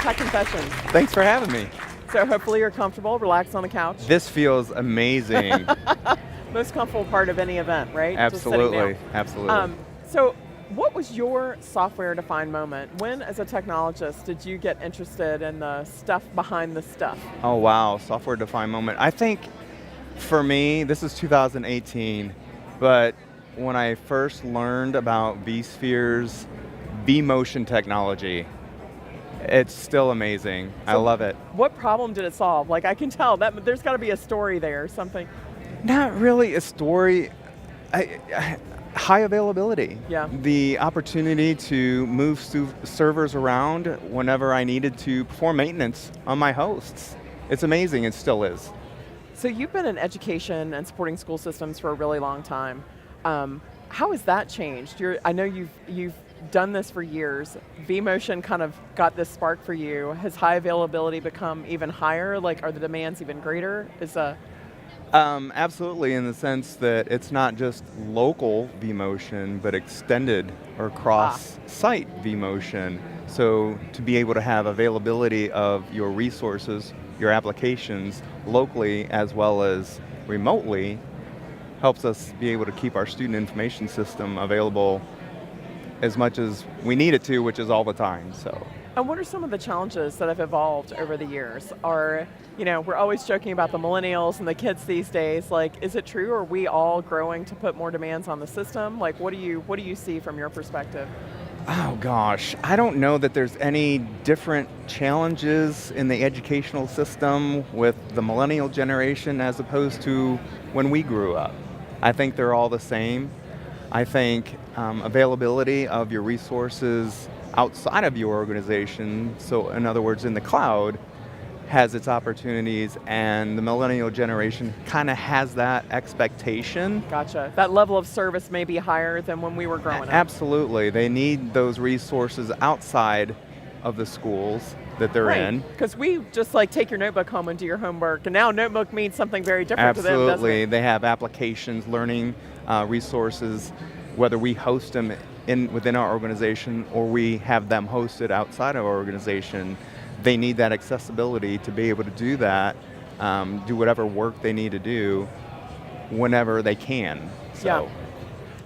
TechConfessions. Thanks for having me. So hopefully you're comfortable, relax on the couch. This feels amazing. Most comfortable part of any event, right? Absolutely, absolutely. So what was your software-defined moment? When, as a technologist, did you get interested in the stuff behind the stuff? Oh wow, software-defined moment. I think for me, this is 2018, but when I first learned about vSphere's vMotion technology, it's still amazing. I love it. What problem did it solve? Like, I can tell that there's got to be a story there, something. Not really a story. High availability. Yeah. The opportunity to move servers around whenever I needed to perform maintenance on my hosts. It's amazing, it still is. So you've been in education and supporting school systems for a really long time. How has that changed? I know you've done this for years. vMotion kind of got this spark for you. Has high availability become even higher? Like, are the demands even greater? Absolutely, in the sense that it's not just local vMotion, but extended or cross-site vMotion. So to be able to have availability of your resources, your applications, locally as well as remotely, helps us be able to keep our student information system available as much as we need it to, which is all the time. So. And what are some of the challenges that have evolved over the years? We're always joking about the millennials and the kids these days. Like, is it true? Are we all growing to put more demands on the system? Like, what do you see from your perspective? Oh gosh, I don't know that there's any different challenges in the educational system with the millennial generation as opposed to when we grew up. I think they're all the same. I think availability of your resources outside of your organization, so in other words in the cloud, has its opportunities, and the millennial generation kind of has that expectation. Gotcha. That level of service may be higher than when we were growing up. Absolutely. They need those resources outside of the schools that they're in. Because we just take your notebook home and do your homework, and now notebook means something very different to them, doesn't it? Absolutely. They have applications, learning resources, whether we host them within our organization or we have them hosted outside of our organization. They need that accessibility to be able to do that, do whatever work they need to do whenever they can. So. Yeah.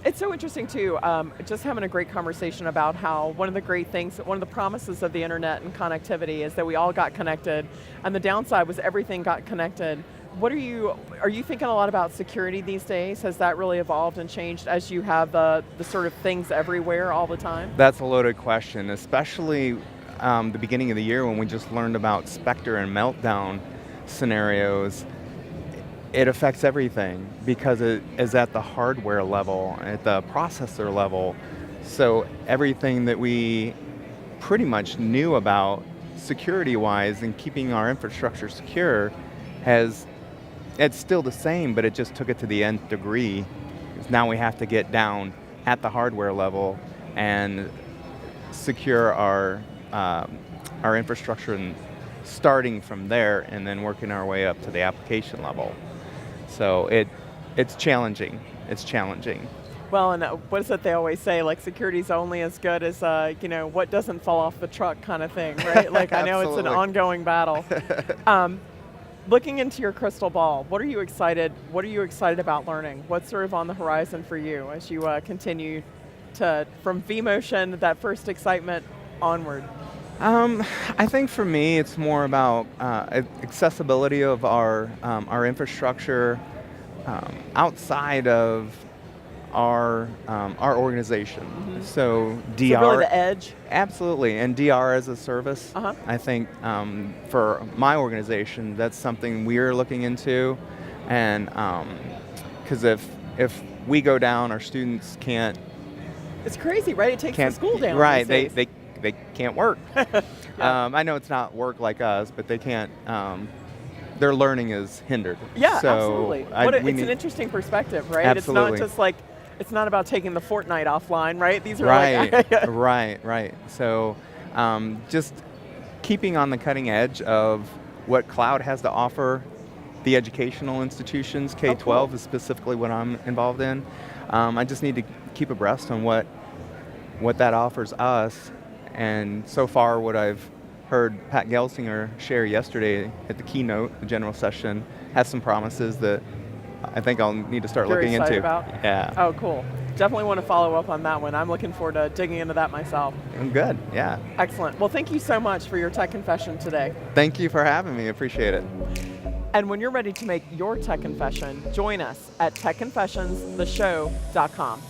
It's so interesting too, just having a great conversation about how one of the promises of the internet and connectivity is that we all got connected, and the downside was everything got connected. Are you thinking a lot about security these days? Has that really evolved and changed as you have the sort of things everywhere all the time? That's a loaded question, especially the beginning of the year when we just learned about Spectre and meltdown scenarios. It affects everything because it is at the hardware level, at the processor level. So everything that we pretty much knew about security-wise and keeping our infrastructure secure it's still the same, but it just took it to the nth degree. Now we have to get down at the hardware level and secure our infrastructure, and starting from there and then working our way up to the application level. So it's challenging. It's challenging. Well, and what is it they always say? Like, security's only as good as what doesn't fall off the truck kind of thing, right? Like, I know it's an ongoing battle. Looking into your crystal ball, what are you excited about learning? What's sort of on the horizon for you as you continue from vMotion, that first excitement, onward? I think for me, it's more about accessibility of our infrastructure outside of our organization. Mm-hmm. So DR, so really the edge? Absolutely, and DR as a service. I think for my organization, that's something we're looking into, and because if we go down, our students can't. It's crazy, right? It takes the school down. Right, they can't work. Yeah. I know it's not work like us, but they can't. Their learning is hindered. Yeah, so absolutely. It's an interesting perspective, right? Absolutely. It's not just it's not about taking the Fortnite offline, right? These are right. So just keeping on the cutting edge of what cloud has to offer the educational institutions. K-12 is specifically what I'm involved in. I just need to keep abreast on what that offers us, and so far what I've heard Pat Gelsinger share yesterday at the keynote, the general session, has some promises that I think I'll need to start looking into. About? Yeah. Oh, cool. Definitely want to follow up on that one. I'm looking forward to digging into that myself. Good, yeah. Excellent. Well, thank you so much for your tech confession today. Thank you for having me, appreciate it. And when you're ready to make your tech confession, join us at techconfessionstheshow.com.